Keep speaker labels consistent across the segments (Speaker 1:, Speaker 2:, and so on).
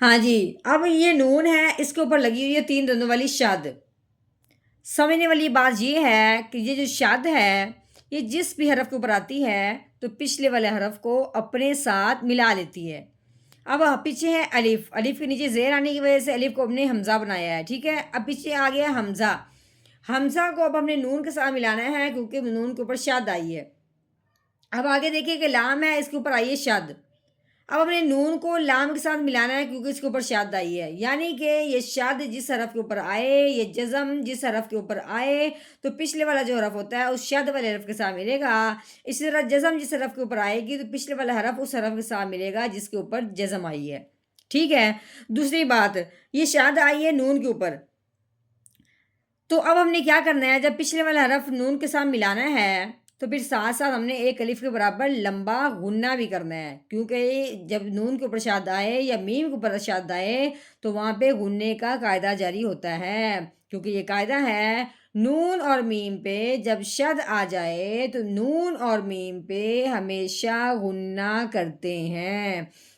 Speaker 1: ہاں جی، اب یہ نون ہے، اس کے اوپر لگی ہوئی ہے 3 دندوں والی شد۔ سمجھنے والی بات یہ ہے کہ یہ جو شد ہے یہ جس بھی حرف کے اوپر آتی ہے تو پچھلے والے حرف کو اپنے ساتھ ملا لیتی ہے۔ اب پیچھے ہے الف، الف کے نیچے زیر آنے کی وجہ سے الف کو ہم نے حمزہ بنایا ہے، ٹھیک ہے۔ اب پیچھے آ گیا حمزہ، حمزہ کو اب ہم نے نون کے ساتھ ملانا ہے کیونکہ نون کے اوپر شد آئی ہے۔ اب آگے دیکھیے کہ لام ہے، اس کے اوپر آئی ہے شد۔ اب ہم نے نون کو لام کے ساتھ ملانا ہے کیونکہ اس کے اوپر شد آئی ہے، یعنی کہ یہ شد جس حرف کے اوپر آئے، یہ جزم جس حرف کے اوپر آئے تو پچھلے والا جو حرف ہوتا ہے اس شد والے حرف کے ساتھ ملے گا۔ اسی طرح جزم جس حرف کے اوپر آئے گی تو پچھلے والا حرف اس حرف کے ساتھ ملے گا جس کے اوپر جزم آئی ہے، ٹھیک ہے۔ دوسری بات، یہ شد آئی ہے نون کے اوپر، تو اب ہم نے کیا کرنا ہے، جب پچھلے والا حرف نون کے ساتھ ملانا ہے تو پھر ساتھ ساتھ ہم نے ایک الف کے برابر لمبا غنہ بھی کرنا ہے، کیونکہ جب نون کے اوپر شاد آئے یا میم کے اوپر شاد آئے تو وہاں پہ غنے کا قاعدہ جاری ہوتا ہے، کیونکہ یہ قاعدہ ہے نون اور میم پہ جب شد آ جائے تو نون اور میم پہ ہمیشہ غنہ کرتے ہیں۔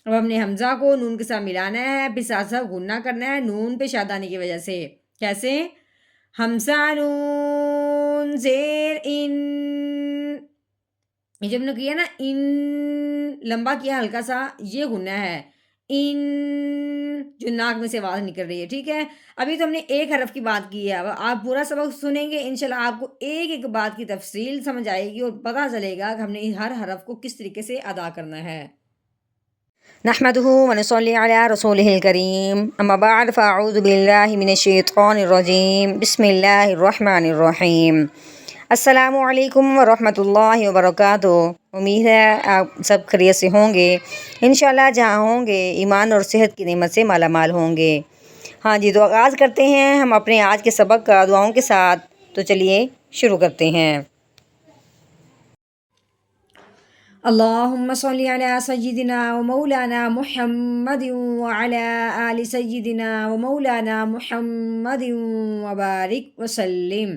Speaker 1: اب ہم نے حمزہ کو نون کے ساتھ ملانا ہے، پھر ساتھ ساتھ غنہ کرنا ہے نون پہ شاد آنے کی وجہ سے۔ کیسے؟ حمزہ نون زیر ان، یہ جب نے کیا نا ان لمبا کیا ہلکا سا، یہ غنہ ہے، ان جو ناک میں سے آواز نکل رہی ہے، ٹھیک ہے۔ ابھی تو ہم نے ایک حرف کی بات کی ہے، اب آپ پورا سبق سنیں گے انشاءاللہ آپ کو ایک ایک بات کی تفصیل سمجھ آئے گی اور پتہ چلے گا کہ ہم نے ہر حرف کو کس طریقے سے ادا کرنا ہے۔
Speaker 2: نحمده ونصلي على رسوله الكريم اما بعد فاعوذ بالله من الشیطان الرجیم بسم اللہ الرحمن الرحیم۔ السلام علیکم ورحمۃ اللہ وبرکاتہ۔ امید ہے آپ سب خیریت سے ہوں گے، انشاءاللہ جہاں ہوں گے ایمان اور صحت کی نعمت سے مالا مال ہوں گے۔ ہاں جی، تو آغاز کرتے ہیں ہم اپنے آج کے سبق کا دعاؤں کے ساتھ، تو چلیے شروع کرتے ہیں۔
Speaker 1: اللہم صلی علی سیدنا و مولانا محمد وعلی آل سیدنا و مولانا محمد وبارک وسلم۔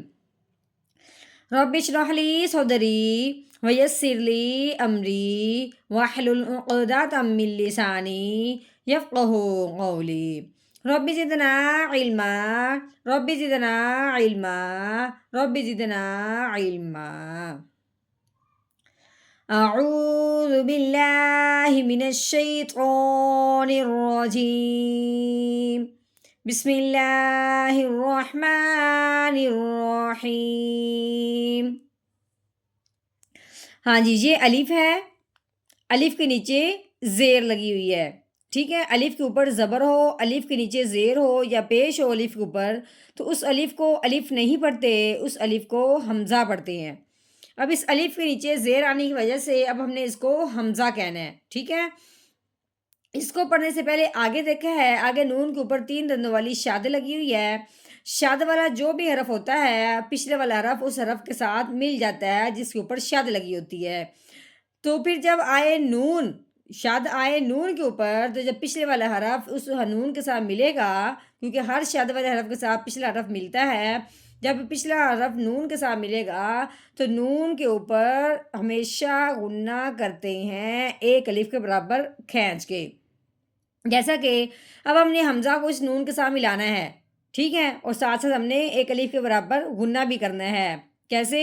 Speaker 1: رب اشرح لی صدری ویسر لی امری واحلل عقدۃ من لسانی یفقہوا قولی۔ رب زدنا علما، رب زدنا علما، رب زدنا علما۔ اعوذ باللہ من الشیطان الرجیم، بسم اللہ الرحمن الرحیم۔ ہاں جی، یہ الف ہے، الف کے نیچے زیر لگی ہوئی ہے، ٹھیک ہے۔ الف کے اوپر زبر ہو، الف کے نیچے زیر ہو یا پیش ہو الف کے اوپر تو اس الف کو الف نہیں پڑھتے، اس الف کو حمزہ پڑھتے ہیں۔ اب اس الف کے نیچے زیر آنے کی وجہ سے اب ہم نے اس کو حمزہ کہنا ہے، ٹھیک ہے۔ اس کو پڑھنے سے پہلے آگے دیکھا ہے، آگے نون کے اوپر 3 دندوں والی شاد لگی ہوئی ہے۔ شاد والا جو بھی حرف ہوتا ہے پچھلے والا حرف اس حرف کے ساتھ مل جاتا ہے جس کے اوپر شاد لگی ہوتی ہے۔ تو پھر جب آئے نون، شاد آئے نون کے اوپر تو جب پچھلے والا حرف اس نون کے ساتھ ملے گا، کیونکہ ہر شاد والے حرف کے ساتھ پچھلا حرف ملتا ہے، جب پچھلا حرف نون کے ساتھ ملے گا تو نون کے اوپر ہمیشہ غنہ کرتے ہیں ایک الف کے برابر کھینچ کے، جیسا کہ اب ہم نے حمزہ کو اس نون کے ساتھ ملانا ہے، ٹھیک ہے، اور ساتھ ساتھ ہم نے ایک الف کے برابر غنہ بھی کرنا ہے۔ کیسے؟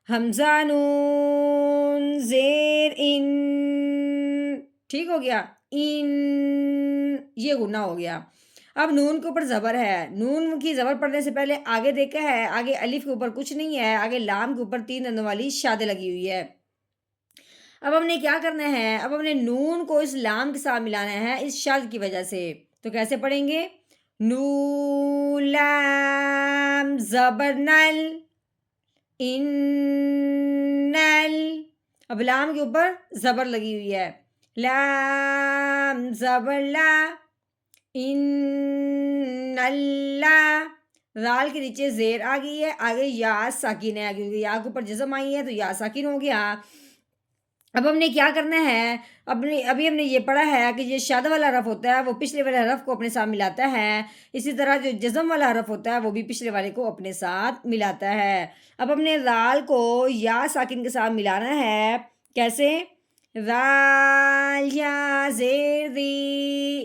Speaker 1: حمزہ نون زیر ان، ٹھیک ہو گیا، ان یہ غنہ ہو گیا۔ اب نون کے اوپر زبر ہے، نون کی زبر پڑھنے سے پہلے آگے دیکھا ہے، آگے الف کے اوپر کچھ نہیں ہے، آگے لام کے اوپر 3 دندوں والی شاد لگی ہوئی ہے۔ اب ہم نے کیا کرنا ہے، اب ہم نے نون کو اس لام کے ساتھ ملانا ہے اس شاد کی وجہ سے، تو کیسے پڑھیں گے؟ نون لام زبر نل، ان نل، اب لام کے اوپر زبر لگی ہوئی ہے، لام زبر لا، ان اللہ، رال کے نیچے زیر آ گئی ہے، آگے یا ساکن ہے کیونکہ یا کے اوپر جزم آئی ہے تو یا ساکن ہو گیا۔ اب ہم نے کیا کرنا ہے، ابھی ہم نے یہ پڑھا ہے کہ یہ شاد والا حرف ہوتا ہے وہ پچھلے والے حرف کو اپنے ساتھ ملاتا ہے، اسی طرح جو جزم والا حرف ہوتا ہے وہ بھی پچھلے والے کو اپنے ساتھ ملاتا ہے۔ اب ہم نے رال کو یا ساکن کے ساتھ ملانا ہے، کیسے؟ رال یا زیر دی،